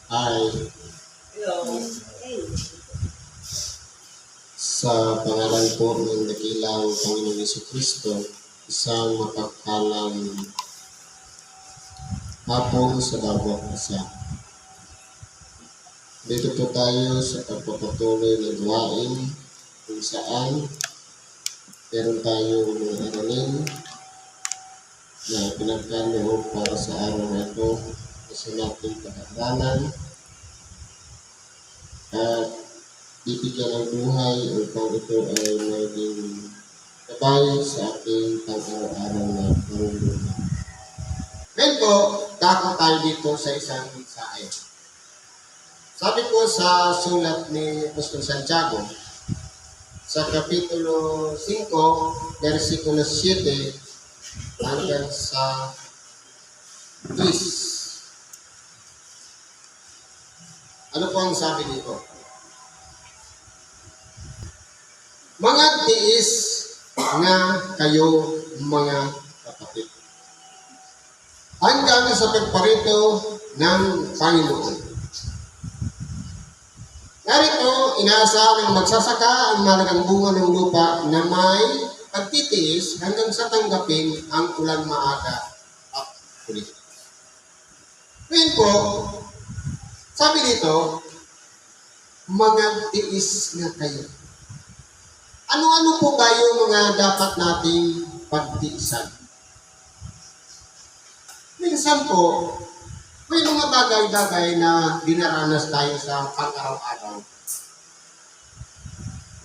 Ay, sa pangalan po ng dakilang Panginoong Jesucristo, isang mapagpalang hapon sa bawat isa. Dito po tayo sa pagpapatuloy ng gawain kung saan meron tayong mga aralin na pinagkaloob para sa araw na ito sa nating pag-aralan at bibigyan ng buhay upang ito ay maging gabay sa ating pag-araw-araw na marunong. Ngayon po, dako tayo dito sa isang mensahe. Sabi po sa sulat ni Apostol Santiago, sa Kapitulo 5, versikulo 7, hanggang sa 10. Ano po ang sabi dito? Mga tiis nga kayo mga kapatid, hanggang sa pagparito ng Panginoon. Narito, inaasahan ng magsasaka ang malagang bunga ng lupa na may pagtitiis hanggang sa tanggapin ang ulan maaga at ulit. Ngayon po, sabi dito, mga tiis nga kayo. Ano-ano po ba yung mga dapat nating pagtiisan? Minsan po, may mga bagay-bagay na dinaranas tayo sa pang-araw-araw.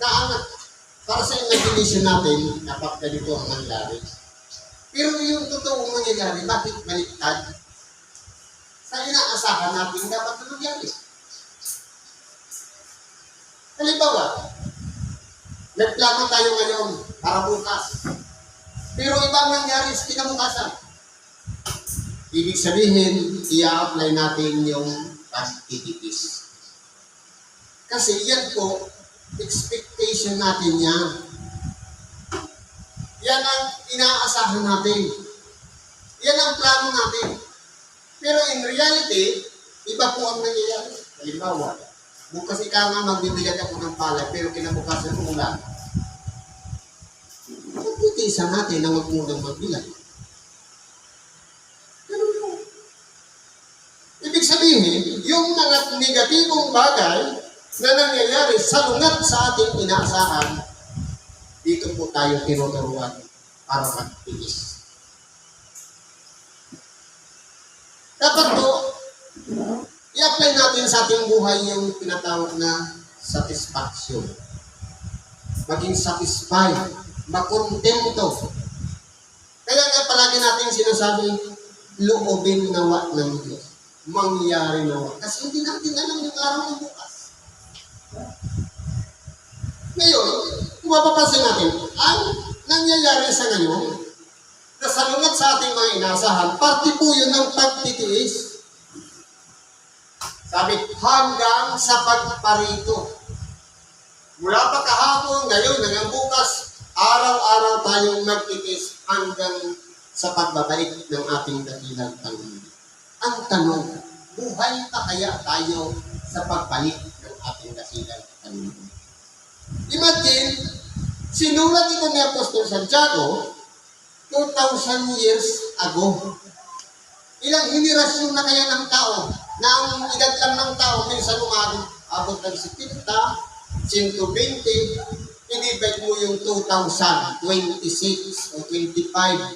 Na para sa imagination natin, dapat ganito ang nangyari. Pero yung totoong mangyayari, bakit baliktad? Sa inaasahan natin, dapat na nangyari. Halimbawa, nagplano tayo ngayon para bukas. Pero ibang nangyari sa kinabukasan. Ibig sabihin, i-apply natin yung pagtitipis. Kasi yan po, expectation natin yan. Yan ang inaasahan natin. Yan ang plano natin. Pero in reality, iba po ang nangyayari. Halimbawa, bukas ikaw nga magbibilag ako ng palay, pero kinabukasan umulan. Pagtitiisan natin na huwag munang magbilag. Ibig sabihin, yung mga negatibong bagay na nangyayari salungat sa ating inaasahan, dito po tayo tinuturuan para magtiis. Dapat po, i-apply natin sa ating buhay yung tinatawag na satisfaction. Maging satisfied, makontento. Kaya nga palagi natin sinasabi, loobin nawa ng Diyos. Mangyari nawa. Kasi hindi natin alam yung araw ng bukas. Ngayon, kung mapapansin natin, ang nangyayari sa ngayon, na salungat sa ating mga inaasahan, parte po yun ng pagtitiis. Sabi, hanggang sa pagparito. Mula pa kahapon, ngayon, hanggang bukas, araw-araw tayong nagtitiis hanggang sa pagbabalik ng ating dakilang Panginoon. Ang tanong, buhay pa kaya tayo sa pagbalik ng ating dakilang Panginoon? Imagine, sinulat ito ni Apostol Santiago 2,000 years ago. Ilang henerasyon na kaya ng tao na ang edad lang ng tao minsan abot ng 70, 120, i-divide mo yung 2,000, 26 o 25.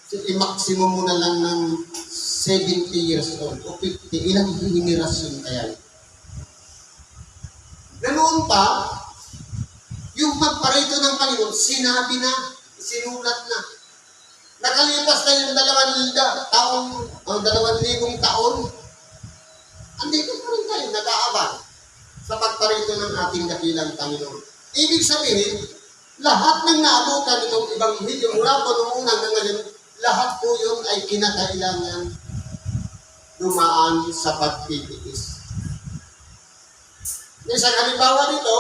So, i-maximum mo na lang ng 70 years old o 50. Ilang henerasyon kaya? Ganoon pa, yung pagparito ng Panginoon, sinabi na, sinulat na. Nakalipas na yung 2,000 taon. Andito pa rin tayo, nag-aabang sa pagparito ng ating dakilang Panginoon. Ibig sabihin, lahat ng naabutan itong Ebanghelyo mula po noong unang na ngayon, lahat po yun ay kinakailangan dumaan sa pagtitiis. Isang halimbawa nito,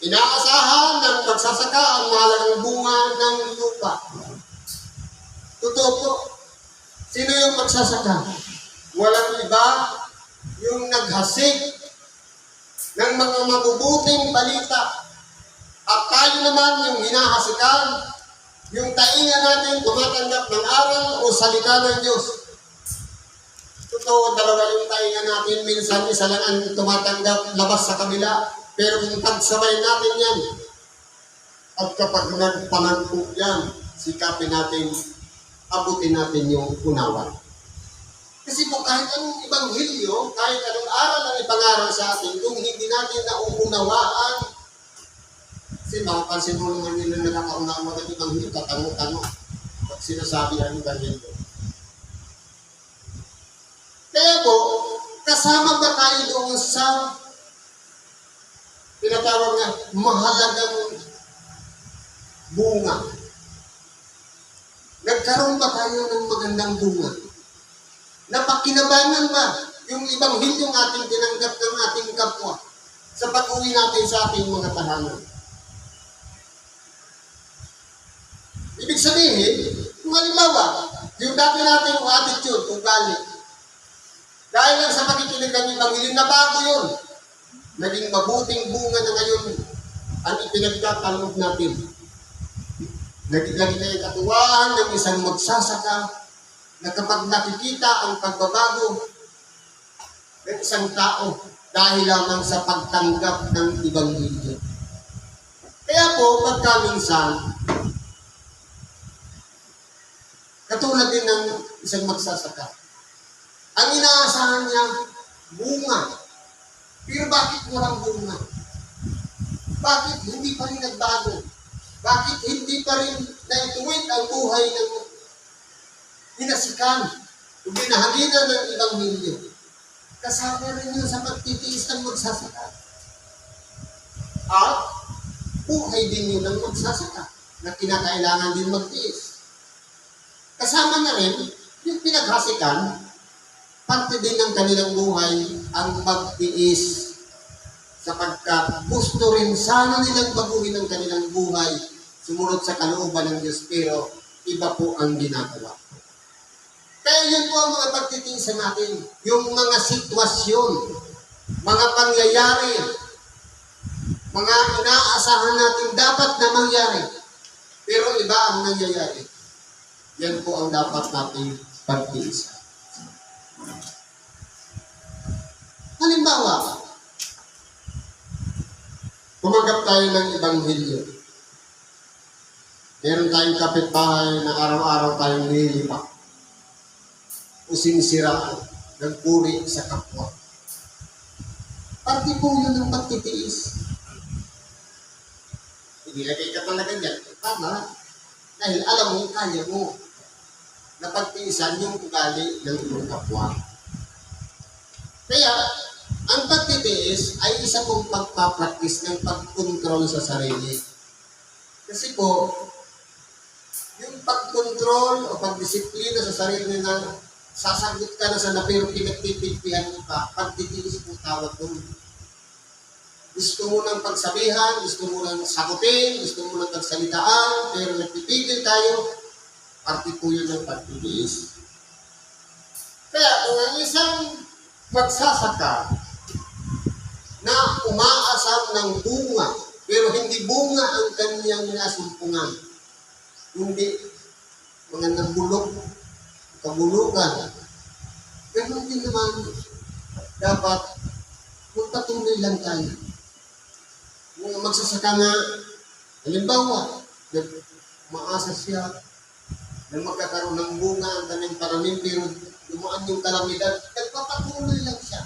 inaasahan ng magsasaka ang mahalagang bunga ng lupa. Totoo po, sino yung magsasaka? Walang iba yung naghasik ng mga mabubuting balita. At tayo naman yung hinahasikan, yung tainga natin tumatanggap ng aral o salita ng Diyos. Totoo, dalawa yung tainga natin. Minsan isa lang ang tumatanggap labas sa kabila. Pero kung pagsabay natin yan, at kapag nagpanagpo yan, sikapin natin, abutin natin yung unawa. Kasi po kahit anong ibanghilyo, kahit anong aral ang ipangaral sa atin, kung hindi natin nauunawaan, kasi makapansin mo naman nila na nakaunawa ng ibanghilyo, katango-tango, pag sinasabi ang ibanghilyo. Kaya po, kasama ba tayo doon sa tinatawag na mahalagang bunga? Nagkaroon ba tayo ng magandang bunga? Napakinabangan ba yung ibanghilyong ating tinanggap ng ating kapwa sa pag-uwi natin sa ating mga tahanan? Ibig sabihin, kung halimbawa, yung dati nating attitude, ugali, dahil lang sa pakikinig ng ibanghilyong, nabago yun. Naging mabuting bunga na ngayon ang ipinagtatanggap natin. Lagi tayo katuwaan ng isang magsasaka na kapag nakikita ang pagbabago ng isang tao dahil lamang sa pagtanggap ng Ebanghelyo. Kaya po, pagkaminsan, katulad din ng isang magsasaka, ang inaasahan niya, bunga. Pero bakit walang bunga? Bakit hindi pa rin nagbago? Bakit hindi pa rin naituwid ang buhay ng hinasikan o binahaginan ng Ebanghelyo? Kasama rin yun sa pagtitiis ng magsasaka. At buhay din yun ng magsasaka na kinakailangan din magtiis. Kasama na rin yung pinaghasikan, parte din ng kanilang buhay ang magtiis sapagkat gusto rin sana nilang baguhin ang kanilang buhay sumunod sa kalooban ng Diyos, pero iba po ang ginagawa. Kaya yun po ang mga pagtitiisan natin, yung mga sitwasyon, mga pangyayari, mga inaasahan natin dapat na mangyari, pero iba ang nangyayari. Yan po ang dapat nating pagtiisan. Halimbawa, tumanggap tayo ng Ebanghelyo. Meron tayong kapitbahay na araw-araw tayong nililipak o sinisiraan, nagpuri sa kapwa. Parte po yun ng pagtitiis. Inilagay ka talaga dyan. Tama. Dahil alam mo, kaya mo na pagtiisan yung ugali ng iyong kapwa. Kaya, ang pagtitiis ay isa pong pagpapraktis ng pagkontrol sa sarili. Kasi po, yung pagkontrol o pagdisiplina sa sarili na sasagot ka na sa pero pinagtititihan mo pa, pagtitiis po tawag doon. Gusto mo nang pagsabihan, gusto mo nang sagutin, gusto mo nang pagsalitaan, pero nagpipigil tayo, parte po yun ng pagtitiis. Kaya kung ang isang magsasaka na umaasam ng bunga, pero hindi bunga ang kanyang nasumpungan, hindi mga nabulok, kabulugan. Pero hindi naman dapat magpatuloy lang tayo. Kung magsasaka nga, halimbawa, maasa siya na magkakaroon ng bunga ang kanyang paranim, pero dumaan yung kalamidad, nagpapatuloy lang siya.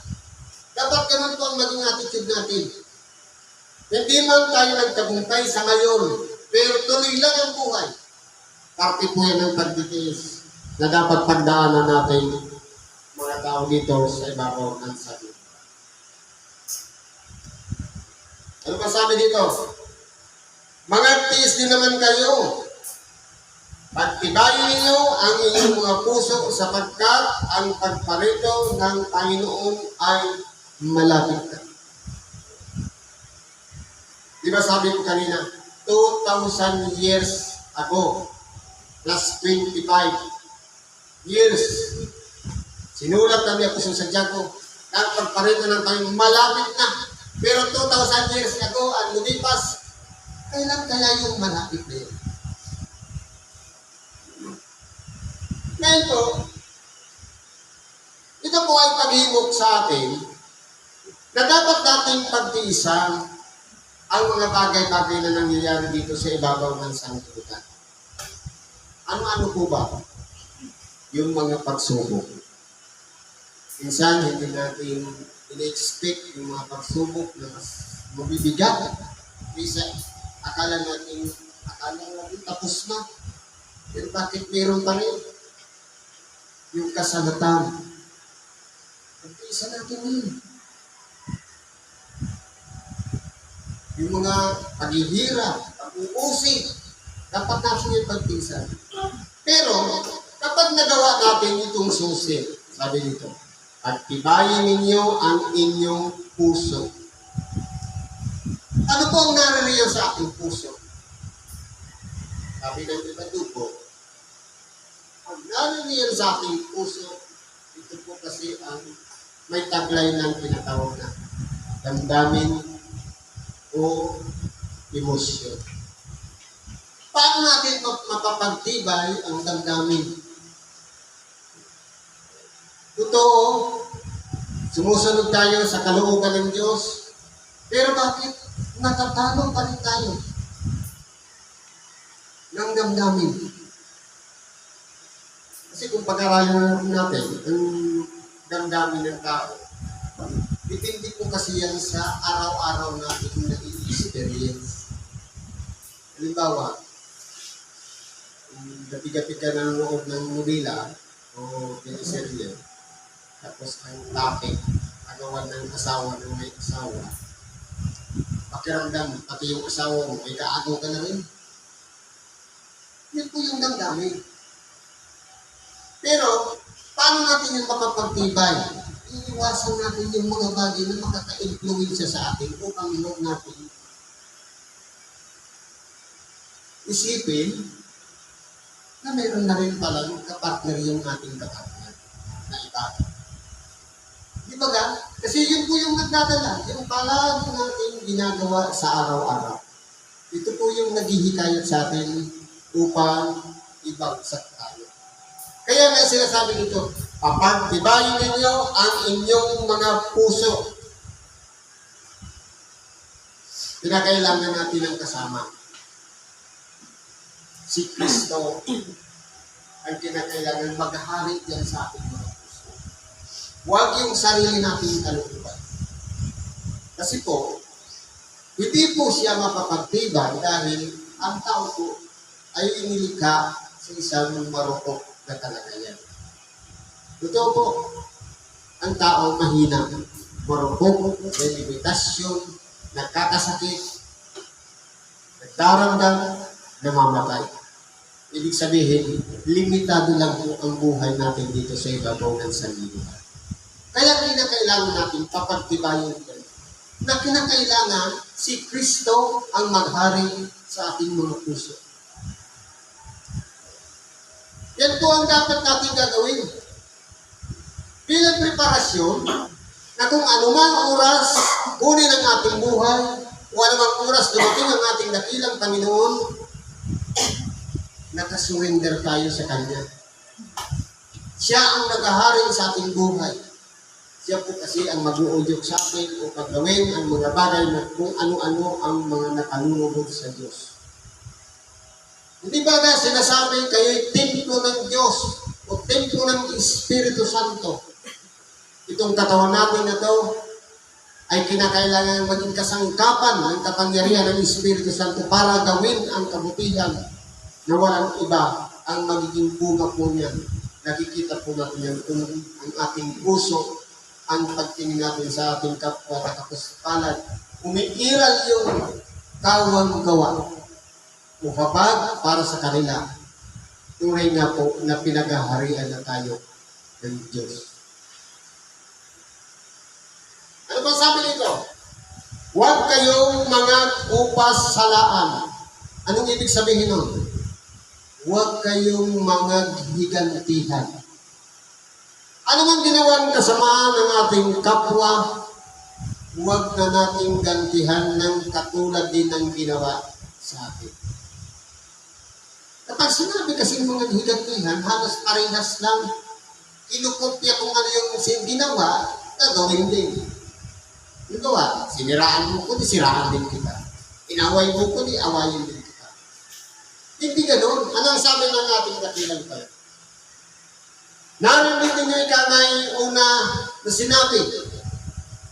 Dapat ganun po ang maging attitude natin. Hindi man tayo nagtagumpay sa ngayon, pero tuloy lang ang buhay. Parte po yan ng pagtitiis na dapat pagdaanan natin mga tao dito sa ibabaw ng sabi. Ano pa sabi dito? Mga tiis din naman kayo. Pagtibayin ninyo ang inyong mga puso sapagkat ang pagparito ng Panginoon ay malapit na. Di ba sabi ko kanina, 2,000 years ago, plus 25 years, sinulat namin ako sa Santiago, At pagparito ng tayo, malapit na. Pero 2,000 years ago, ang lumipas, kailan kaya yung malapit na yun? Ngayon po, ito po ay paghimok sa atin na dapat nating pagtiisan ang mga bagay-bagay na nangyayari dito sa ibabaw ng sangkutan. Ano-ano po ba? Yung mga pagsubok. Minsan, hindi natin in-expect yung mga pagsubok na mas mabibigat. Minsan, akala natin tapos na. Pero bakit meron pa rin? Yung kasalatan. Pag-isa natin yun. Yung mga paghihirap, pag-uusig, dapat natin yung pag-isa. Pero, kapag nagawa natin itong susi, sabi dito, pagtibayin ninyo ang inyong puso. Ano po ang naririyan sa ating puso? Sabi ng iba po, ang naririyan sa ating puso, ito po kasi ang may taglay ng tinatawag na damdamin o emosyon. Paano natin mapapagtibay ang damdamin? Totoo, sumusunod tayo sa kalooban ng Diyos, pero bakit natatalo pa rin tayo ng damdamin? Kasi kung pag-aralan natin ang damdamin ng tao, depende po kasi yan sa araw-araw natin nag-i-experience. Halimbawa, gabi-gabi ka nanonood ng nobela o teleserye, tapos ang topic, agawan ng asawa ng may asawa, pakiramdam, pati yung asawa mo, ay kaagaw ka na rin. Yan po yung damdamin. Pero, paano natin yung makapagtibay? Iiwasan natin yung mga bagay na makaka-influensya sa atin upang huwag natin isipin na meron na rin palang kapartner yung ating kapartner na iba. Di ba ga? Kasi yun po yung nagdadala, yung palagi natin ginagawa sa araw-araw. Ito po yung naghihikayat sa atin upang ibagsak tayo. Kaya nga sinasabi nito, papagtibayin ninyo ang inyong mga puso. Pinakailangan natin ang kasama. Si Kristo ang kinakailangan maghari dyan sa ating mga puso. Huwag yung sarili natin kalooban. Kasi po, hindi po siya mapapagtibay dahil ang tao po ay inilikha sa isang marupok na kalagayan. Totoo po, ang tao mahina, marupok, may limitasyon, nagkakasakit, nagdaramdam, namamatay. Ibig sabihin, limitado lang po ang buhay natin dito sa ibabaw ng sanlibutan. Kaya kinakailangan natin papagtibayin ito na kinakailangan si Kristo ang maghari sa ating mga puso. Yan po ang dapat natin gagawin. Bilang preparasyon na kung anumang oras kunin ang ating buhay o anumang oras dumating ang ating dakilang Panginoon, nakasurrender tayo sa Kanya. Siya ang naghahari sa ating buhay. Siya po kasi ang mag-uudyok sa atin o pagawin ang mga bagay na kung ano-ano ang mga nakalulubog sa Diyos. Hindi ba na sinasabi kayo'y templo ng Diyos o templo ng Espiritu Santo? Itong katawan natin na ito ay kinakailangan maging kasangkapan ng kapangyarihan ng Espiritu Santo para gawin ang kabutihan na walang iba ang magiging bunga po niyan. Nakikita po natin yan kung ang ating puso, ang pagtingin natin sa ating kapwa tapos palad, umiiral yung kawang gawa o habag para sa kanila. Tunay nga po na pinagaharian na tayo ng Diyos. Ano ba sabi nito? Huwag kayong mga upas salaan. Anong ibig sabihin nun? Huwag kayong mga higantihan. Ano man ginawang kasamaan ng ating kapwa, huwag na nating gantihan ng katulad din ng ginawa sa atin. Kapag sinabi kasi mga higantihan, halos parehas lang. Kinukopya kung ano yung ginawa, gagawin din. Yung gawa, siniraan mo ko, di siraan din kita. Inaway mo ko, di awayin din kita. Hindi ganun. Ano ang sabi ng ating dakilang tayo? Narinig ninyo ikamay una na sinabi,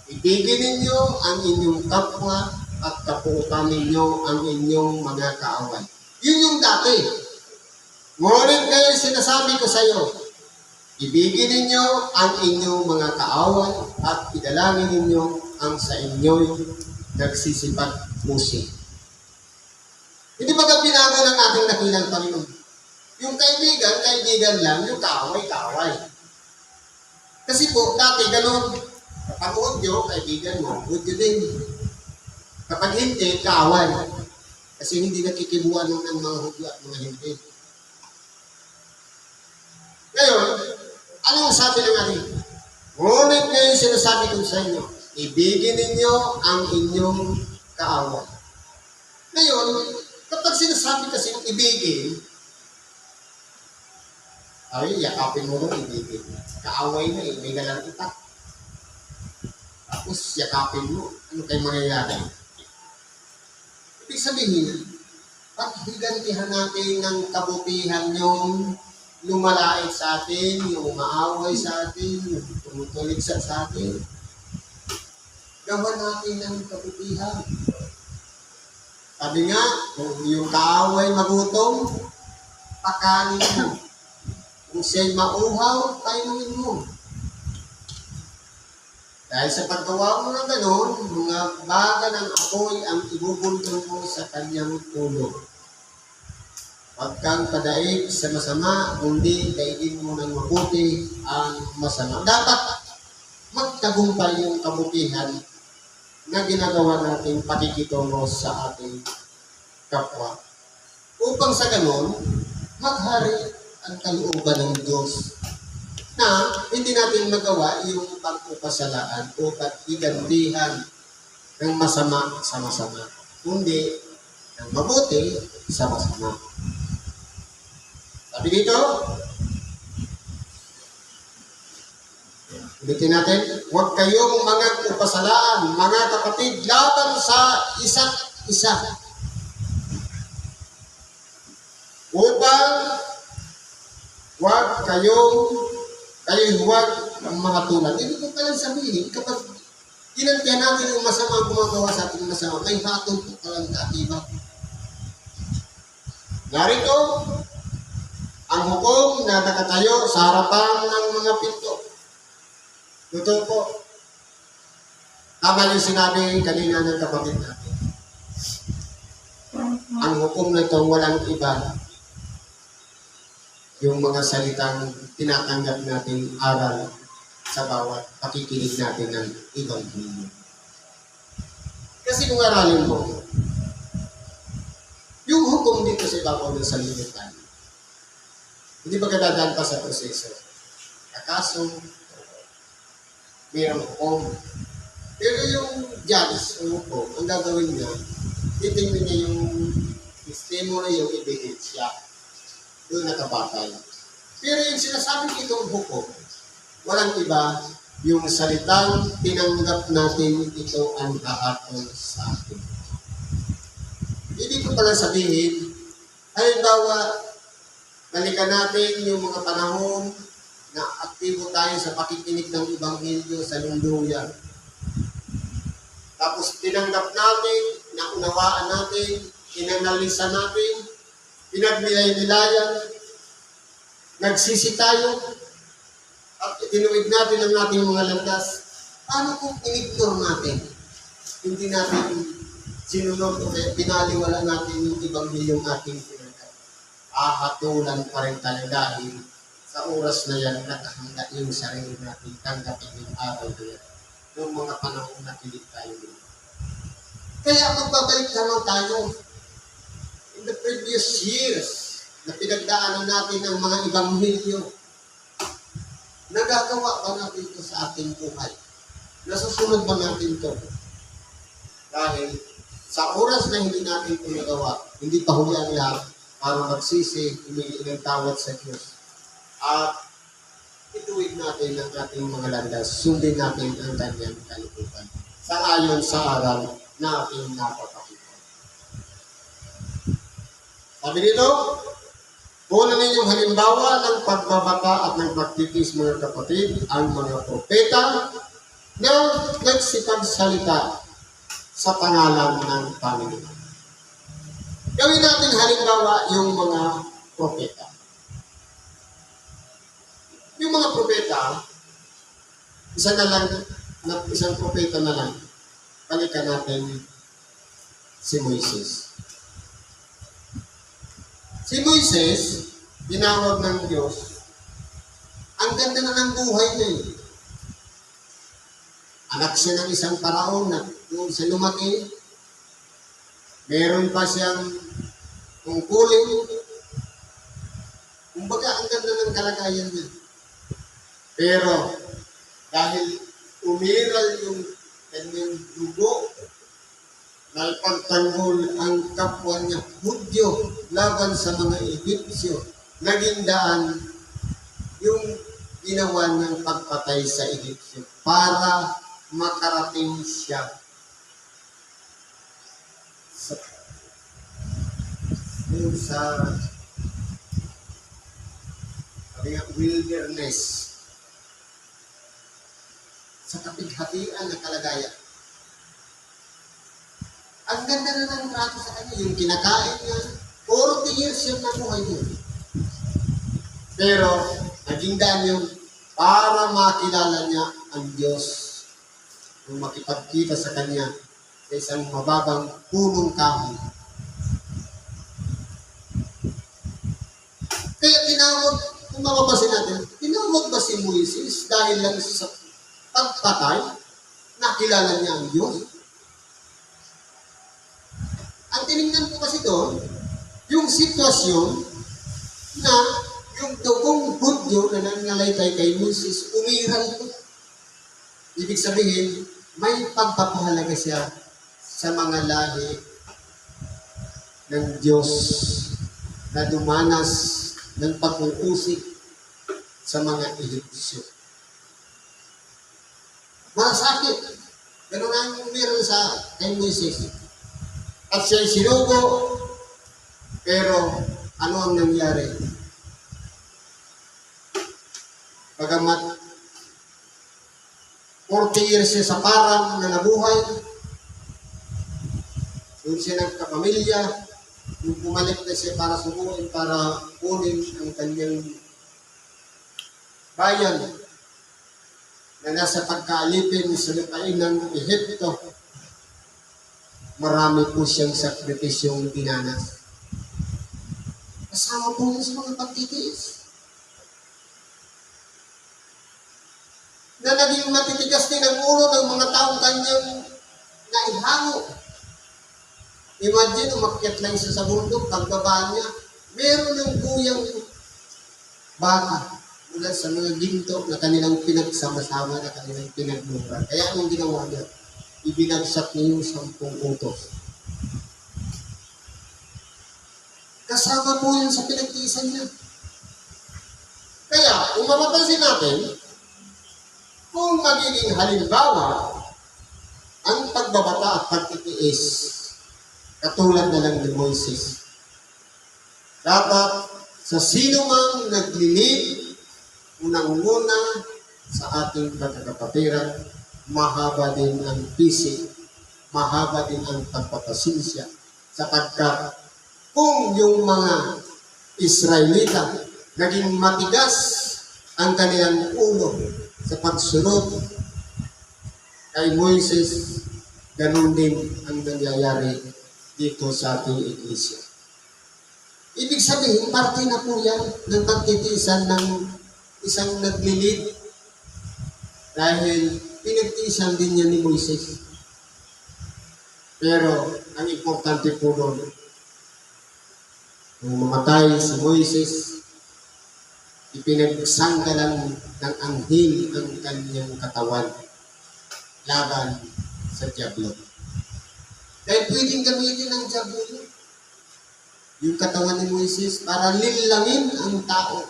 ibigin ninyo ang inyong kapwa at taputan ninyo ang inyong mga kaaway. Yun yung dati. Ngunit ngayon sinasabi ko sa iyo, ibigin ninyo ang inyong mga kaaway at idalangin ninyo ang sa inyo'y nagsisipag-pusi. Hindi ba binago ng ating dakilang Panginoon? Yung kaibigan, kaibigan lang. Yung kaaway, kaaway. Kasi po, dati ganun. Kapag udyo, kaibigan mo, udyo din. Kapag hindi, kaaway. Kasi hindi nakikibuan ng mga hudyo at mga hindi. Ngayon, anong sabi ng ating? Ngunit ngayon sinasabi ko sa inyo, ibigin ninyo ang inyong kaaway. Ngayon, kapag sinasabi kasi yung ibigin, ay, yakapin mo rin ibigin. Kaaway na eh, may galang itak. Tapos yakapin mo, ano kayo mangyayari? Ibig sabihin, paghigantihan natin ng kabutihan yung lumalait sa atin, yung umaaway sa atin, yung tumutulig sa atin. Gawan natin ng kabutihan. Sabi nga, kung yung kaaway magutom, pakanin mo. Kung siya'y mauhaw, kainuin mo. Dahil sa paggawa mo ng gano'n, mga baga ng apoy ang ibubulong mo sa kanyang ulo. Huwag kang padaig sa masama, kundi daigin mo ng mabuti ang masama. Dapat magtagumpay yung kabutihan na ginagawa natin pakikitungo sa ating kapwa. Upang sa gano'n, maghari ang kalooban ng Diyos na hindi natin magawa yung pagpupasalaan o pag-igantihan ng masama sa masama, kundi ng mabuti sa masama. Sabi dito, ulitin natin, huwag kayong mga upasalaan, mga kapatid, laban sa isa't isa. Upang huwag huwag ang mga tulad. Hindi ko palang sabihin, kapag ginantihan natin yung masama ang gumagawa sa ating masama, may hatol po palang katiba. Narito, ang hukom na nakatayo sa harapan ng mga pinto. Totoo po. Tama yung sinabi kanina ng kapatid natin. Ang hukom na ito walang iba. Yung mga salitang tinatanggap natin aral sa bawat pakikinig natin ng ibang himno. Kasi kung aralin mo, yung hukom dito sa ibabaw ng sanlibutan, hindi ba kadadaan pa sa proseso? Kaso, mayroong hukom. Pero yung judge o hukom, ang gagawin niya, titingnan niya yung testimony, yung ebidensya. Doon nakabatay. Pero yung sinasabi itong hukom, walang iba, yung salitang tinanggap natin, ito ang hahatol sa atin. Hindi ko pala sabihin, halimbawa, balikan natin yung mga panahon na aktibo tayo sa pakikinig ng Ebanghelyo sa Lunduyan. Tapos tinanggap natin, naunawaan natin, inanalisa natin, pinagnilay-nilayan, nagsisi tayo, at itinuwid natin ang ating mga landas. Paano kung in-ignore natin? Hindi natin sinunod o pinaliwala natin yung Ebanghelyong ating pinagkat. Ahatulan pa rin tayo dahil sa oras na yan, nakahanda yung sarili natin, tanggapin yung araw na yan. Yung mga panahon na pilit tayo din. Kaya magbabalik naman tayo. In the previous years, na pinagdaanan natin ng mga Ebanghelyo, Nagagawa ba natin ito sa ating buhay? Nasusunod ba natin ito? Dahil sa oras na hindi natin ito nagawa, hindi pa huli ang lahat para magsisi, humingi ng tawad sa Diyos. At ituwid natin ang ating mga landas, sundin natin ang kanyang kalikutan. Sangayon sa aral na ating napapakita. Sabi dito, una ninyong halimbawa ng pagbabaka at ng pagtitis, mga kapatid, ang mga propeta na nagsipagsalita sa pangalan ng Panginoon. Gawin natin halimbawa yung mga propeta. Yung mga propeta, isang propeta na lang, balikan natin si Moises. Si Moises, tinawag ng Diyos, ang ganda na ng buhay niya eh. Anak siya ng isang paraon na kung sa lumaki, meron pa siyang tungkulin. Kumbaga, ang ganda ng kalagayan niya. Pero, dahil umiral yung kanyang dugo, nalpagtanggol ang kapwa niya Hudyo laban sa mga Egyptyo, naging daan yung ginawa ng pagpatay sa Egyptyo para makarating siya sa wilderness, sa kapighatian na kalagayan. Ang ganda na ng trato sa kanya, yung kinakain niya, 40 years yung nabuhay niya. Pero, naging daan yung para makilala niya ang Diyos, yung makipagkita sa kanya sa isang mababang punong kahoy. Kaya tinawag, kung mapapasin natin, tinawag ba si Moises dahil lang sa pagpatay, nakilala niya ang Diyos? Ang tinignan ko kasi doon, yung sitwasyon na yung dugong Hudyo na nangalaytay kay Moises, umiral ito. Ibig sabihin, may pagpapahalaga siya sa mga lahi ng Diyos na dumanas ng pag-uusig sa mga Egyptyo. Masakit. Ganun ang umiral sa kay Moises. At siya'y sinugo, pero ano ang nangyari? Bagamat 40 years siya sa parang na nabuhay, doon siya nagkapamilya, nung bumalik na siya para sumuin, para kunin ang kanyang bayan na nasa pagkaalipin sa lupain ng Ehipto, marami po siyang sakripisyong dinanas. Kasama po sa mga pagtitiis. Na naging matitigas din ang ulo ng mga taong kanyang naihango. Imagine, umakyat lang siya sa bundok, pagbaba niya, meron yung kuyang baka mula sa mga ginto na kanilang pinagsama-sama, na kanilang pinagmura. Kaya anong ginawa niya? Ibinagsak niya yung 10 utos. Kasama po yun sa pinagtiisan niya. Kaya, kung mapapansin natin, kung magiging halimbawa ang pagbabata at pagtitiis, katulad na lang ni Moises, dapat sa sino mang naglilid, unang-una sa ating pagkakapatiran, mahaba din ang pisik, mahaba din ang pagpapasinsya, sapagkat kung yung mga Israelita naging matigas ang kanilang ulo sa pagsunod kay Moises, ganun din ang nangyayari dito sa ating iglesia. Ibig sabihin, parte na po yan ng pagtitiisan ng isang naglilid dahil pinagtiisan din niya ni Moises. Pero ang importante po doon, nung mamatay si Moises, ipinagsanggalan ng anghel ang kanyang katawan laban sa dyablo. Dahil pwedeng gamitin ng dyablo yung katawan ni Moises para lilangin ang tao.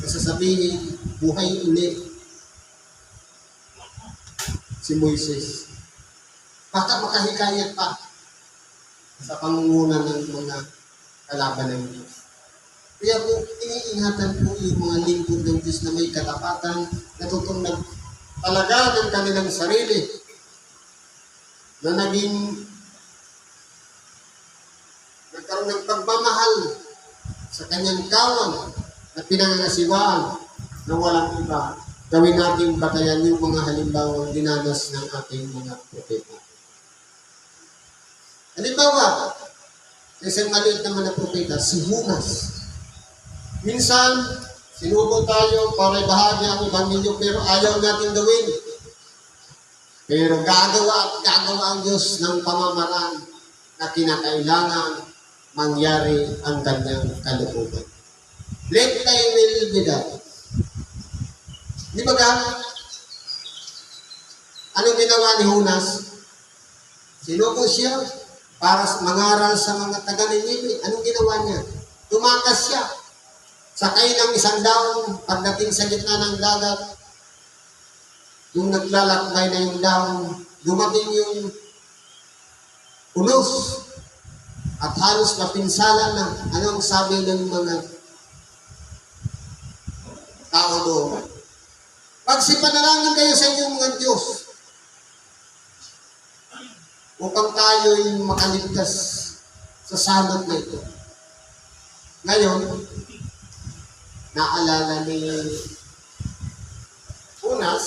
Sasabihin, buhay ulit si Moises. Baka makahikayat pa sa pangunguna ng mga kalaban ng Diyos. Kaya po, iniingatan po yung mga lingkod ng Diyos na may katapatan, natutong nagpalaga ng kanilang sarili, na nagkaroon ng pagmamahal sa kanyang kawan na pinangangasiwaan na walang iba. Gawin natin batayan yung mga halimbawang dinanas ng ating mga propeta. Halimbawa, isang maliit naman na propeta, si Judas. Minsan, sinubo tayo para ibahagi ang Ebanghelyo pero ayaw natin gawin. Pero gagawa at gagawa ang Diyos ng pamamaraan na kinakailangan mangyari ang kanyang kalooban. Let thy will be done. Di ba anong ginawa ni Judas? Sinubo siya para mangaral sa mga taga-Ninive. Anong ginawa niya? Tumakas siya. Sakay ng isang daon, pagdating sa gitna ng dagat, yung naglalakbay na yung daon, dumating yung unos at halos mapinsala na. Anong sabi ng mga tao doon? Magsipanalangin kayo sa inyong mga Diyos upang tayo'y makaligtas sa salot na ito. Ngayon, naalala ni Judas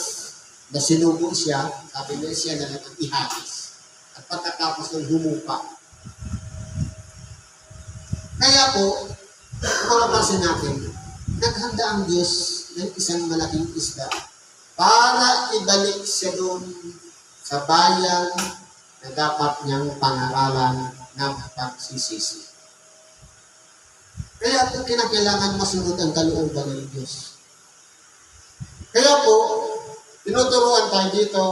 na sinubo siya, sabi niya siya na lang ihagis. At pagkatapos ng humupa. Kaya po, kung napansin natin, naghanda ang Diyos ng isang malaking isda para ibalik siya doon sa bayan na dapat niyang pangaralan ng pagsisisi. Kaya po kinakailangan masunod ang kalooban ng Diyos. Kaya po, tinuturuan tayo dito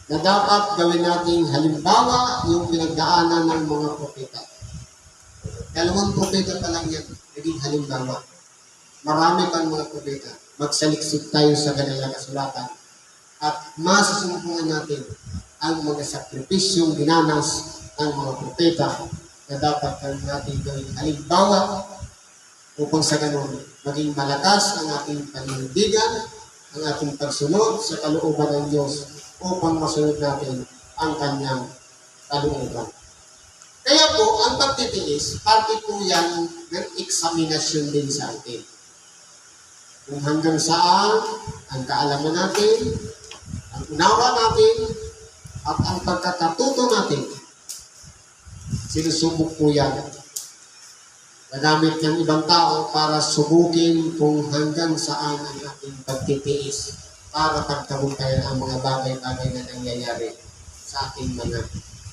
na dapat gawin nating halimbawa yung pinagdaanan ng mga propeta. Dalawang propeta pa lang yan, naging halimbawa. Marami pang mga propeta. Magsaliksik tayo sa kanilang kasulatan at masasumpungan natin ang mga sakripisyong dinanas ng mga propeta na dapat natin gawin halimbawa upang sa ganun maging malakas ang ating paninindigan, ang ating pagsunod sa kalooban ng Diyos upang masunod natin ang kanyang kalooban. Kaya po, ang pagtitiis, parte po yan ng eksaminasyon din sa atin. Kung hanggang saan ang kaalaman natin, ang unawa natin, at ang pagkakatuto natin, sinusubok po yan. Nagamit ng ibang tao para subukin kung hanggang saan ang ating pagtitiis para pagtabuntayan ang mga bagay-bagay na nangyayari sa ating mga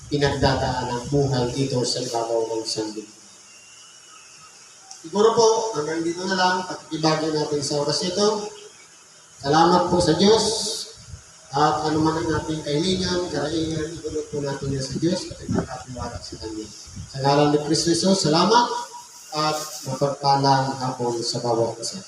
pinagdadaan ng buhay dito sa ibabaw ng sandigan. Siguro po, hanggang dito na lang, pagkibagay natin sa oras ito. Salamat po sa Diyos. At ano man ang ating kahilingan, karaingan, igunod po natin yan sa Diyos at nagkakatiwala sa Kanya. Sa ngalan ni Kristo Jesus, salamat at mapagpalang hapon sa bawat isa.